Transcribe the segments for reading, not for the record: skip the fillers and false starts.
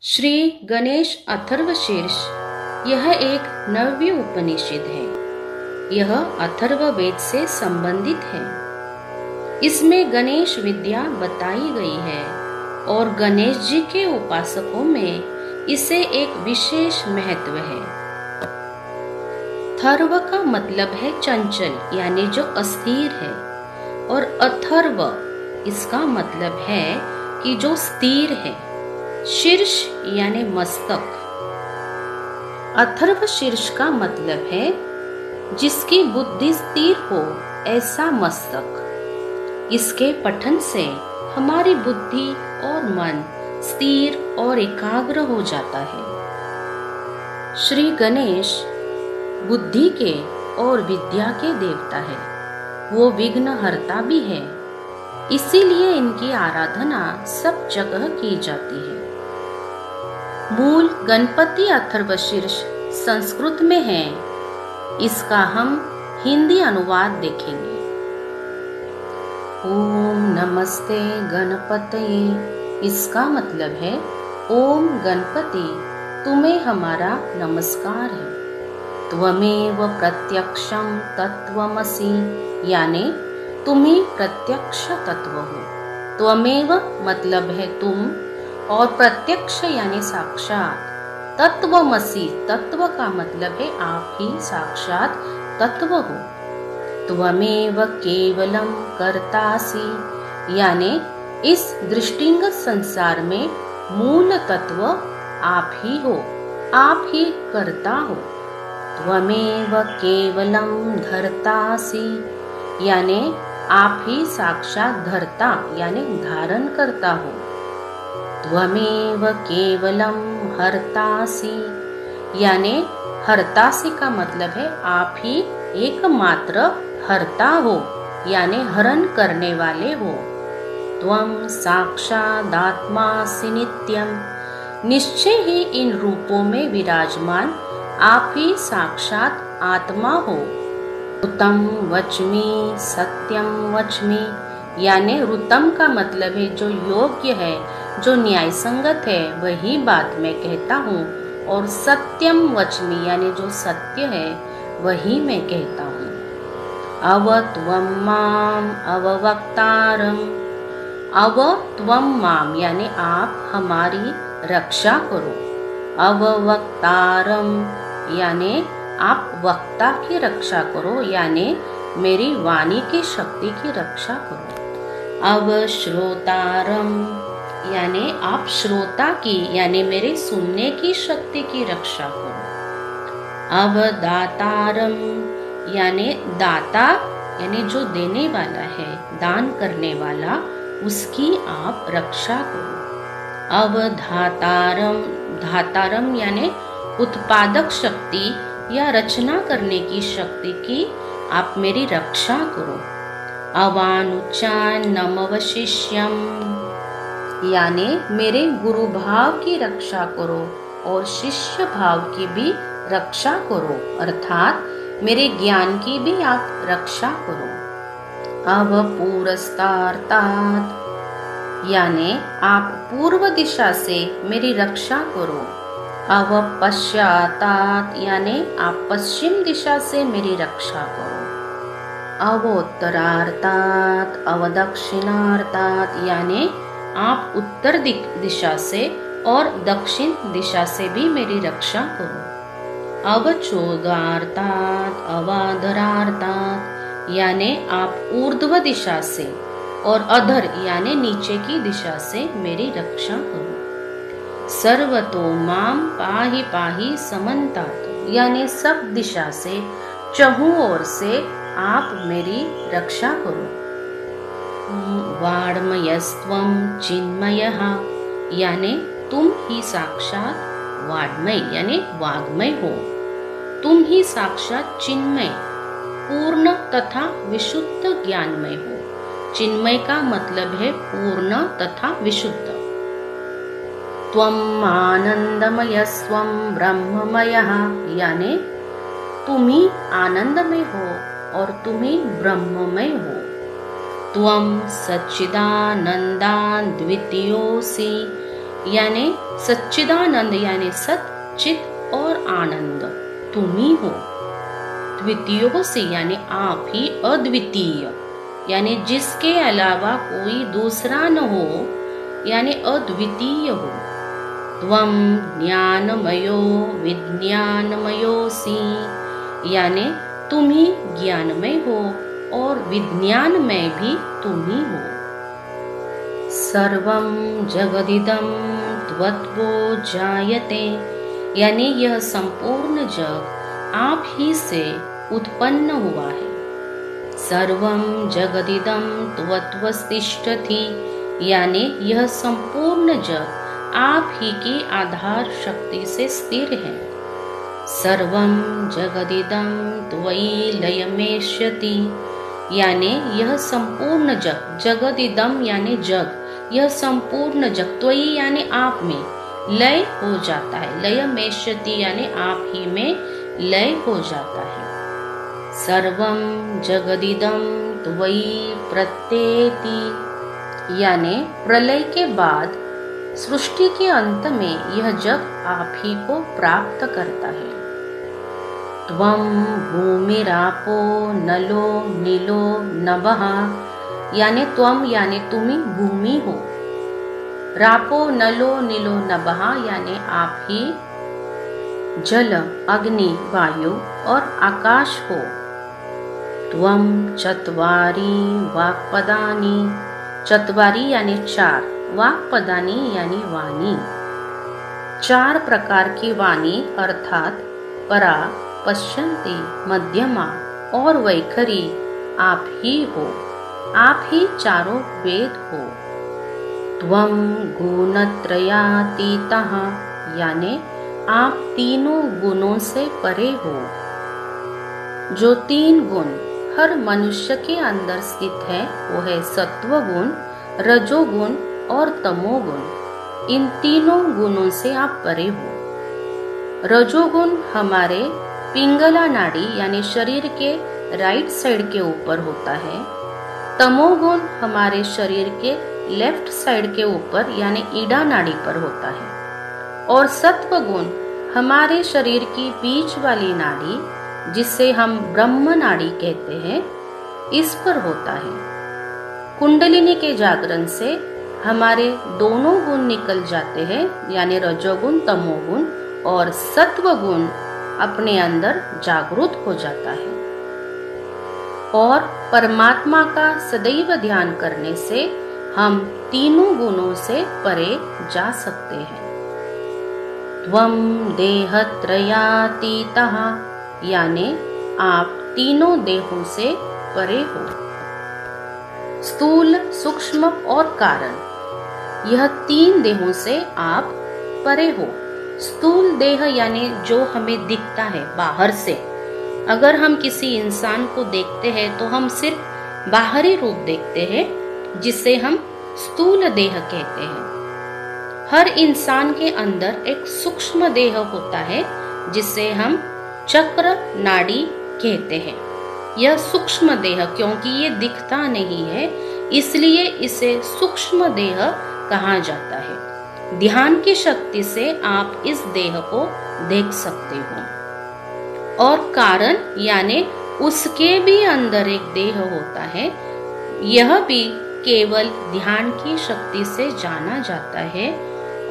श्री गणेश अथर्वशीर्ष यह एक नव्य उपनिषद है। यह अथर्ववेद से संबंधित है। इसमें गणेश विद्या बताई गई है और गणेश जी के उपासकों में इसे एक विशेष महत्व है। थर्व का मतलब है चंचल, यानी जो अस्थिर है, और अथर्व इसका मतलब है कि जो स्थिर है। शीर्ष यानी मस्तक। अथर्व शीर्ष का मतलब है जिसकी बुद्धि स्थिर हो, ऐसा मस्तक। इसके पठन से हमारी बुद्धि और मन स्थिर और एकाग्र हो जाता है। श्री गणेश बुद्धि के और विद्या के देवता है। वो विघ्न हरता भी है, इसीलिए इनकी आराधना सब जगह की जाती है। मूल गणपति अथर्वशीर्ष संस्कृत में है। इसका हम हिंदी अनुवाद देखेंगे। ओम नमस्ते गणपतये, इसका मतलब है ओम गणपति, तुम्हें हमारा नमस्कार है। त्वमेव प्रत्यक्षम तत्वमसि, यानी तुम ही प्रत्यक्ष तत्व हो। त्वमेव मतलब है तुम, और प्रत्यक्ष यानी साक्षात। तत्वमसि, तत्व का मतलब है आप ही साक्षात तत्व हो। त्वमेव केवलम कर्तासि, यानी इस दृष्टिंगत संसार में मूल तत्व आप ही हो, आप ही कर्ता हो। त्वमेव केवलम धर्तासि, यानी आप ही साक्षात धर्ता यानी धारण करता हो। त्वमेव केवलम हर्तासि, यानी हर्तासि का मतलब है आप ही एकमात्र हर्ता हो, यानी हरण करने वाले हो। त्वं साक्षादात्मासि नित्यम, निश्चय ही इन रूपों में विराजमान आप ही साक्षात आत्मा हो। ऋतम वच्मि सत्यम वच्मि, यानी ऋतम का मतलब है जो योग्य है, जो न्याय संगत है, वही बात मैं कहता हूँ। और सत्यम वच्मि, यानी जो सत्य है वही मैं कहता हूँ। अव त्वं माम अववक्तारम, अव त्वं माम यानी आप हमारी रक्षा करो। अववक्तारम यानी आप वक्ता की रक्षा करो, यानी मेरी वाणी की शक्ति की रक्षा करो। अवश्रोतारम यानी आप श्रोता की यानी मेरे सुनने की शक्ति की रक्षा करो। अवदातारम यानी दाता यानी जो देने वाला है, दान करने वाला, उसकी आप रक्षा करो। अवधातारम, धातारम यानी उत्पादक शक्ति या रचना करने की शक्ति की आप मेरी रक्षा करो। अवानुचान नमवशिष्यम, यानी मेरे गुरु भाव की रक्षा करो और शिष्य भाव की भी रक्षा करो, अर्थात मेरे ज्ञान की भी आप रक्षा करो। अवपुरस्तार्तात्, यानी आप पूर्व दिशा से मेरी रक्षा करो। अवपश्चातात्, यानी आप पश्चिम दिशा से मेरी रक्षा करो। अवोत्तरार्तात् अवदक्षिणार्तात्, यानी आप उत्तर दिशा से और दक्षिण दिशा से भी मेरी रक्षा करो। अवचोदार्तात् अवाधरार्तात्, यानी आप ऊर्ध्व दिशा से और अधर यानी नीचे की दिशा से मेरी रक्षा करो। सर्वतो माम पाहि पाहि समन्तात, यानी सब दिशा से चहुं ओर से आप मेरी रक्षा करो। वाड्मयस्त्वं चिन्मयः, यानी तुम ही साक्षात वाड्मय यानी वाग्मय हो। तुम ही साक्षात चिन्मय पूर्ण तथा विशुद्ध ज्ञानमय हो। चिन्मय का मतलब है पूर्ण तथा विशुद्ध। त्वं आनंदमयस्त्वं ब्रह्ममयः, यानी तुम ही आनंदमय हो और तुम ही ब्रह्ममय हो। त्वं सच्चिदानंदाद्वितीयोऽसि, यानी सच्चिदानंद यानी सत, चित और आनंद तुम ही हो। द्वितीयों से यानी आप ही अद्वितीय यानी जिसके अलावा कोई दूसरा न हो यानी अद्वितीय हो। त्वं ज्ञानमयो विज्ञानमयोऽसि यानी तुम ही ज्ञानमय हो और विज्ञानमय भी तुम ही हो। सर्वं जगदिदं त्वत्तो जायते यानी यह संपूर्ण जग आप ही से उत्पन्न हुआ है। सर्वं जगदिदं त्वत्वतिष्ठति यानी यह संपूर्ण जग आप ही की आधार शक्ति से स्थिर है। सर्वं जगदिदं त्वयि लयमेष्यति यानी यह संपूर्ण जग, जगदिदं यानी जग, यह संपूर्ण जग त्वयि यानी आप में लय हो जाता है। लयमेष्यति यानी आप ही में लय हो जाता है। सर्वं जगदिदं त्वयि प्रत्येति यानी प्रलय के बाद सृष्टि के अंत में यह जग आप ही को प्राप्त करता है। त्वं भूमिरापो नलो नीलो नभः यानी त्वं यानी तुम ही भूमि हो। रापो नलो नीलो नभः यानी आप ही जल, अग्नि, वायु और आकाश हो। त्वं चत्वारि वाक्पदानि चत्वारि यानी चार, वाक्पदानि यानी वाणी, चार प्रकार की वाणी अर्थात परा, पश्यन्ति, मध्यमा और वैखरी आप ही हो। आप ही चारों वेद हो। त्वं गुणत्रयातीतः यानी आप तीनों गुणों से परे हो। जो तीन गुण हर मनुष्य के अंदर स्थित है वो है सत्व गुण, रजोगुण और तमोगुण। इन तीनों गुणों से आप परे हो। रजोगुण हमारे पिंगला नाड़ी यानी शरीर के राइट साइड के ऊपर होता है। तमोगुण हमारे शरीर के लेफ्ट साइड के ऊपर यानी ईड़ा नाड़ी पर होता है। और सत्व गुण हमारे शरीर की बीच वाली नाड़ी जिसे हम ब्रह्म नाड़ी कहते हैं, इस पर होता है। कुंडलिनी के जागरण से हमारे दोनों गुण निकल जाते हैं यानी रजोगुण, तमोगुण, और सत्व गुण अपने अंदर जागृत हो जाता है। और परमात्मा का सदैव ध्यान करने से हम तीनों गुणों से परे जा सकते हैं। त्वं देहत्रयातीतः यानी आप तीनों देहों से परे हो। स्थूल, सूक्ष्म और कारण, यह तीन देहों से आप परे हो। स्थूल देह यानी जो हमें दिखता है बाहर से। अगर हम किसी इंसान को देखते हैं तो हम सिर्फ बाहरी रूप देखते हैं जिसे हम स्थूल देह कहते हैं। हर इंसान के अंदर एक सूक्ष्म देह होता है जिसे हम चक्र नाड़ी कहते हैं। यह सूक्ष्म देह क्योंकि ये दिखता नहीं है इसलिए इसे सूक्ष्म देह कहा जाता है। ध्यान की शक्ति से आप इस देह को देख सकते हो। और कारण यानी उसके भी अंदर एक देह होता है। यह भी केवल ध्यान की शक्ति से जाना जाता है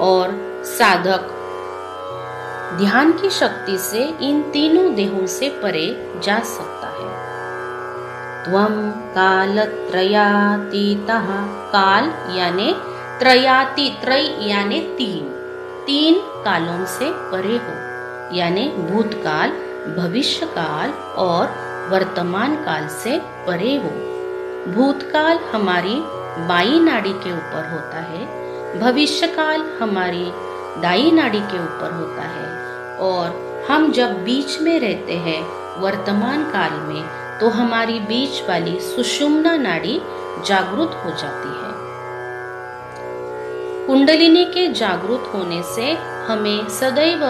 और साधक ध्यान की शक्ति से इन तीनों देहों से परे जा सकता है। त्वं कालत्रयातीतः काल यानी त्रयाति, त्रय यानी तीन, तीन कालों से परे हो यानी भूतकाल, भविष्यकाल और वर्तमान काल से परे हो। भूतकाल हमारी बाई नाड़ी के ऊपर होता है, भविष्यकाल हमारी दाई नाड़ी के ऊपर होता है और हम जब बीच में रहते हैं वर्तमान काल में तो हमारी बीच वाली सुषुम्ना नाड़ी जागृत हो जाती है। कुंडलिनी के जागृत होने से हमें सदैव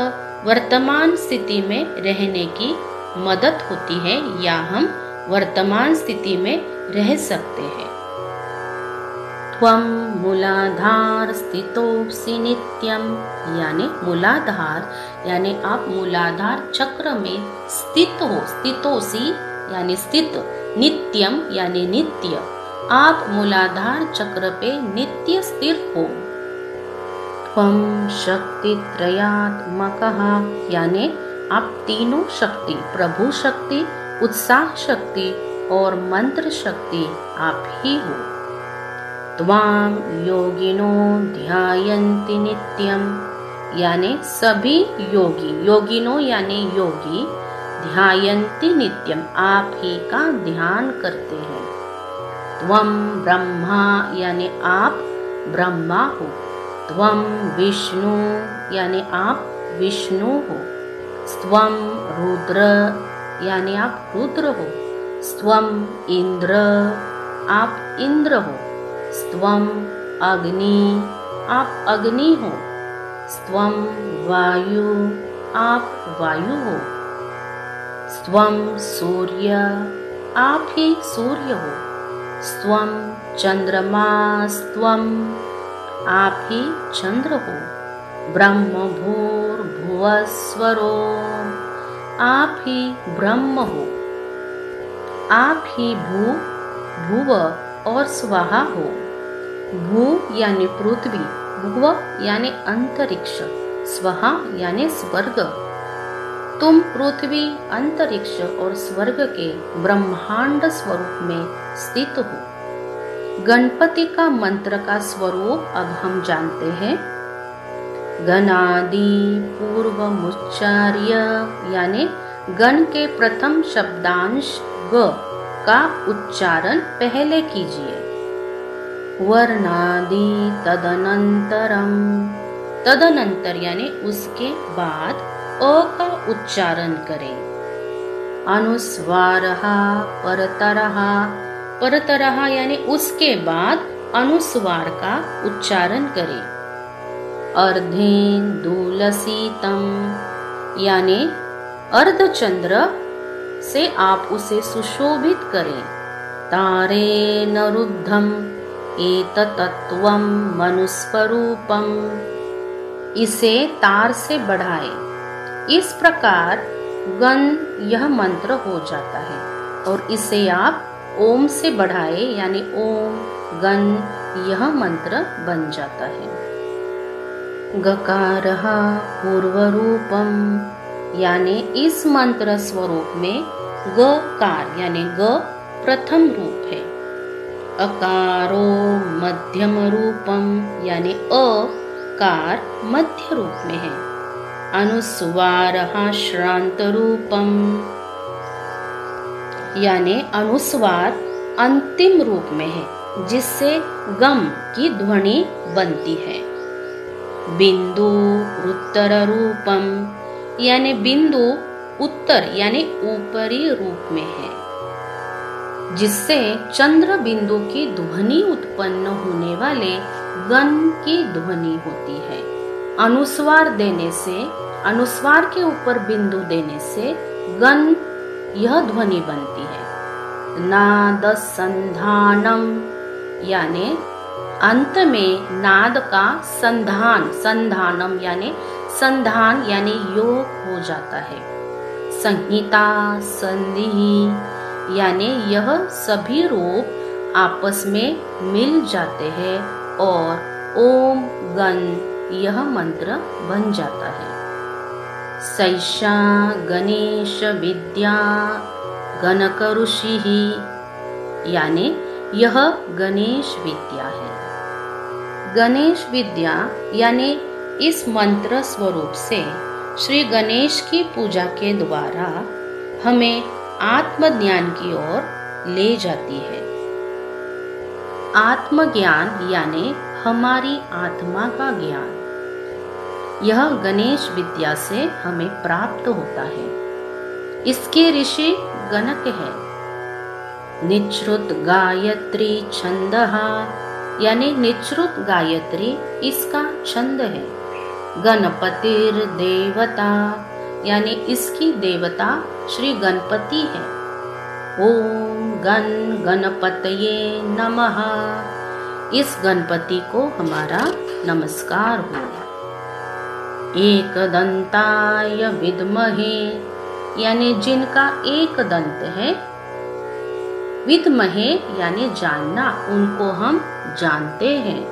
वर्तमान स्थिति में रहने की मदद होती है या हम वर्तमान स्थिति में रह सकते हैं। त्वं मूलाधार स्थितोऽसि नित्यम, यानी मूलाधार यानी आप मूलाधार चक्र में स्थित हो, स्थितोऽसि यानी स्थित, नित्यम यानी नित्य, आप मूलाधार चक्र पे नित्य स्थिर हो। त्वं शक्तित्रयात्मकः, यानी आप तीनों शक्ति, प्रभु शक्ति, उत्साह शक्ति और मंत्र शक्ति आप ही हो। त्वां योगिनो ध्यायन्ति नित्यम, यानी सभी योगी, योगिनो यानी योगी, ध्यायन्ति नित्यम आप ही का ध्यान करते हैं। त्वं ब्रह्मा यानी आप ब्रह्मा हो। त्वं विष्णु यानी आप विष्णु हो। स्वं रुद्र यानी आप रुद्र हो। स्वं इंद्र आप इंद्र हो। स्वं अग्नि आप अग्नि हो। स्वं वायु आप वायु हो। स्वं सूर्य आप ही सूर्य हो। स्वं चंद्रमा स्वं आप ही चंद्र हो। ब्रह्म भूर्भुवस्वरो आप ही ब्रह्म हो। आप ही भूव और स्वाहा हो। भू यानी पृथ्वी, भुव यानी अंतरिक्ष, स्वाहा यानी स्वर्ग। तुम पृथ्वी, अंतरिक्ष और स्वर्ग के ब्रह्मांड स्वरूप में स्थित हो। गणपति का मंत्र का स्वरूप अब हम जानते हैं। गणादि पूर्वमुच्चार्य, यानी गण के प्रथम शब्दांश ग का उच्चारण पहले कीजिए। वर्णादि तदनंतरम, तदनंतर यानी उसके बाद अ का उच्चारण करें। अनुस्वारः परतरः, परतरः यानी उसके बाद अनुस्वार का उच्चारण करें। अर्धेन्दुलसितं यानी अर्धचंद्र से आप उसे सुशोभित करें। तारेण रुद्धम एतत्त्वं मनुस्वरूपम, इसे तार से बढ़ाए। इस प्रकार गण यह मंत्र हो जाता है और इसे आप ओम से बढ़ाए यानी ओम गण यह मंत्र बन जाता है। गकारः पूर्वरूपम, यानी इस मंत्र स्वरूप में गकार यानी ग प्रथम रूप है। अकारो मध्यम रूपम, यानी अकार मध्य रूप में है। अनुस्वारः श्रांत रूपम, यानी अनुस्वार अंतिम रूप में है जिससे गम की ध्वनि बनती है। बिंदु उत्तर रूपम, यानी बिंदु उत्तर यानी ऊपरी रूप में है जिससे चंद्र बिंदु की ध्वनि उत्पन्न होने वाले गण की ध्वनि होती है। अनुस्वार देने से, अनुस्वार के ऊपर बिंदु देने से गण यह ध्वनि बनती है। नाद संधानम, यानी अंत में नाद का संधान, संधानम यानी संधान यानी योग हो जाता है। संहिता संधि, यानी यह सभी रूप आपस में मिल जाते हैं और ओम गण यह मंत्र बन जाता है। सैषा गणेश विद्या गणक ऋषि, यानी यह गणेश विद्या है। गणेश विद्या यानी इस मंत्र स्वरूप से श्री गणेश की पूजा के द्वारा हमें आत्मज्ञान की ओर ले जाती है। आत्मज्ञान यानी हमारी आत्मा का ज्ञान, यह गणेश विद्या से हमें प्राप्त होता है। इसके ऋषि गणक है। निश्रुत गायत्री छंदः, यानी निश्रुत गायत्री इसका छंद है। गणपतिर देवता, यानी इसकी देवता श्री गणपति है। ओम गण गणपतये नमः, इस गणपति को हमारा नमस्कार हो। एकदंताय विद्महे यानी जिनका एक दंत है, विद्महे यानी जानना, उनको हम जानते हैं।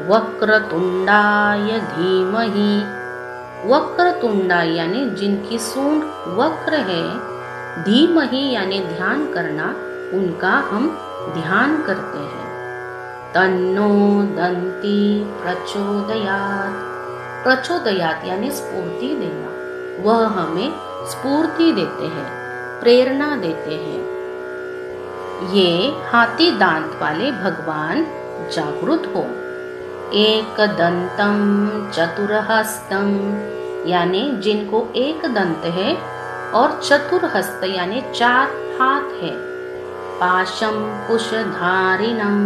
वक्रतुंडाय धीमहि, वक्रतुंडा यानी जिनकी सूंड वक्र है, धीमहि यानी ध्यान करना, उनका हम ध्यान करते हैं। तन्नो दंती प्रचोदयात्, प्रचोदयात् यानी स्फूर्ति देना, वह हमें स्फूर्ति देते हैं, प्रेरणा देते हैं। ये हाथी दांत वाले भगवान जागृत हो। एकदंतम चतुरहस्तम यानी जिनको एक दंत है और चतुरहस्त यानी 4 हाथ है। पाशम कुशधारिणम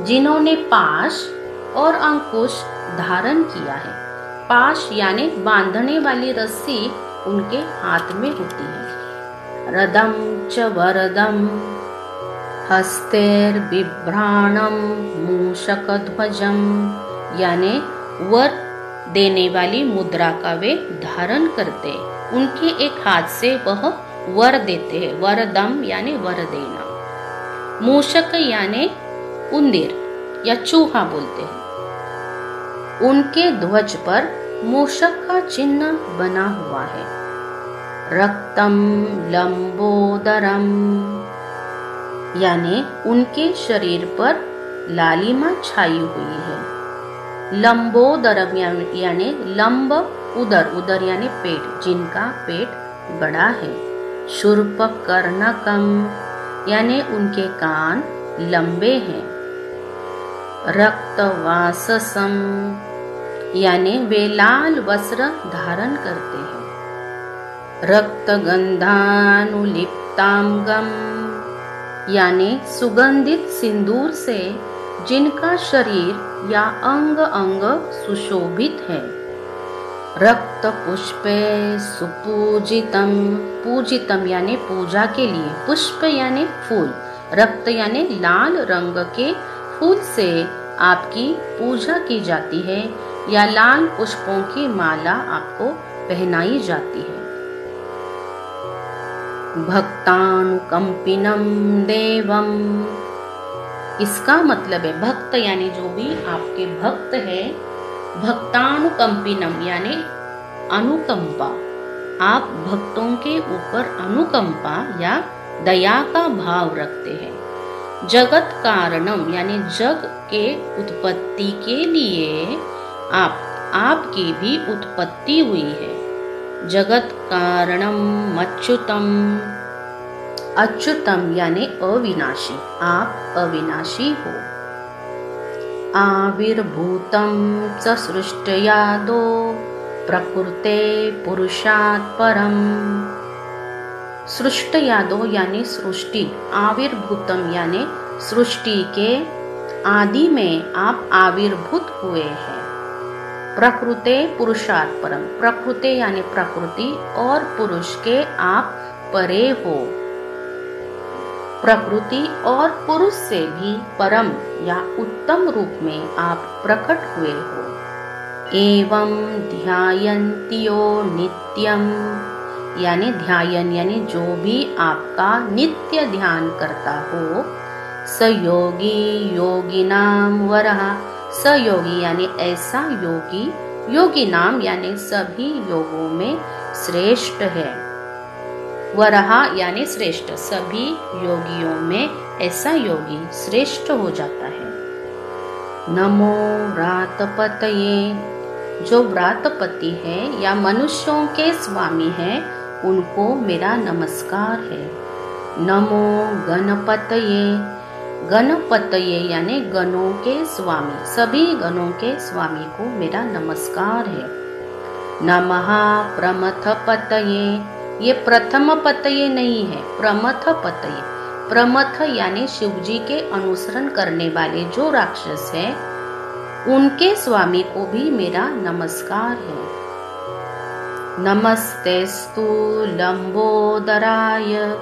जिन्होंने पाश और अंकुश धारण किया है। पाश यानी बांधने वाली रस्सी उनके हाथ में होती है। रदम च वरदम हस्तेर बिभ्राणम मूषकध्वजम यानी वर देने वाली मुद्रा का वे धारण करते, उनके एक हाथ से वह वर देते हैं। वरदम यानी वर देना। मूषक यानी उंदीर या चूहा बोलते हैं। उनके ध्वज पर मूषक का चिन्ह बना हुआ है। रक्तम लंबोदरम यानी उनके शरीर पर लालिमा छाई हुई है। लंबोदरम यानी लंब उदर, उदर यानी पेट, जिनका पेट बड़ा है। शूर्पकर्णकम यानी उनके कान लंबे हैं। रक्तवाससम यानी वे लाल वस्त्र धारण करते हैं। रक्तगंधानुलिप्तांगम यानी सुगंधित सिंदूर से जिनका शरीर या अंग अंग सुशोभित है। रक्त पुष्पे सुपूजितम, पूजितम यानी पूजा के लिए, पुष्प यानी फूल, रक्त यानी लाल रंग के फूल से आपकी पूजा की जाती है या लाल पुष्पों की माला आपको पहनाई जाती है। भक्तानुकंपिनम देवम, इसका मतलब है भक्त यानी जो भी आपके भक्त है। भक्तानुकंपिनम यानी अनुकंपा, आप भक्तों के ऊपर अनुकंपा या दया का भाव रखते हैं। जगत कारणम यानी जग के उत्पत्ति के लिए आपकी भी उत्पत्ति हुई है। जगत कारणम अच्युतम, अच्युतम यानी अविनाशी, आप अविनाशी हो। आविर्भूतम च सृष्टयादो प्रकृते पुरुषात् परम, सृष्टयादो यानी सृष्टि, आविर्भूतम यानी सृष्टि के आदि में आप आविर्भूत हुए हैं। प्रकृते पुरुषात् परम, प्रकृते यानी प्रकृति और पुरुष के आप परे हो। प्रकृति और पुरुष से भी परम या उत्तम रूप में आप प्रकट हुए हो। एवं ध्यायन्तियो नित्यम यानी ध्यायन यानी जो भी आपका नित्य ध्यान करता हो। सयोगी योगिनाम वरः, सयोगी यानी ऐसा योगी, योगी नाम यानी सभी योगों में श्रेष्ठ है। वरः यानी श्रेष्ठ, सभी योगियों में ऐसा योगी श्रेष्ठ हो जाता है। नमो व्रातपतये, जो व्रातपति है या मनुष्यों के स्वामी है, उनको मेरा नमस्कार है। नमो गणपतये, गणपतये यानी गणों के स्वामी, सभी गणों के स्वामी को मेरा नमस्कार है। नमः प्रमथपतये, ये प्रथम पतये नहीं है, प्रमथ पतये। प्रमथ यानी शिवजी के अनुसरण करने वाले जो राक्षस है, उनके स्वामी को भी मेरा नमस्कार है। नमस्तेस्तु लंबोदराय,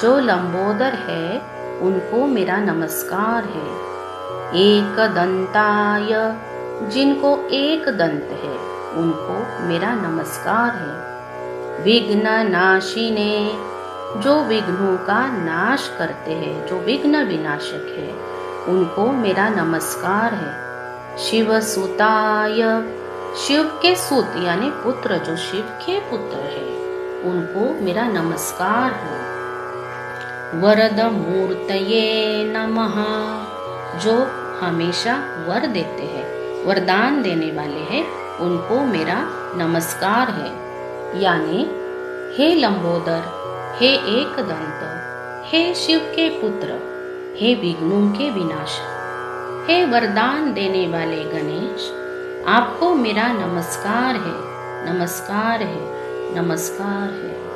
जो लंबोदर है उनको मेरा नमस्कार है। एकदंताय, जिनको एक दंत है उनको मेरा नमस्कार है। विघ्न नाशिने, जो विघ्नों का नाश करते हैं, जो विघ्न विनाशक है, उनको मेरा नमस्कार है। शिव सुताय, शिव के सुत यानी पुत्र, जो शिव के पुत्र है, उनको मेरा नमस्कार है। वरद मूर्तये नमः, जो हमेशा वर देते हैं, वरदान देने वाले हैं, उनको मेरा नमस्कार है। यानी हे लंबोदर, हे एकदंत, हे शिव के पुत्र, हे विघ्नों के विनाशक, हे वरदान देने वाले गणेश, आपको मेरा नमस्कार है, नमस्कार है, नमस्कार है।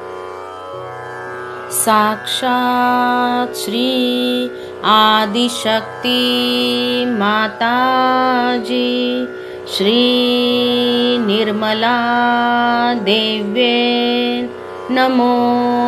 साक्षात श्री आदिशक्ति माता जी श्री निर्मला देव्ये नमो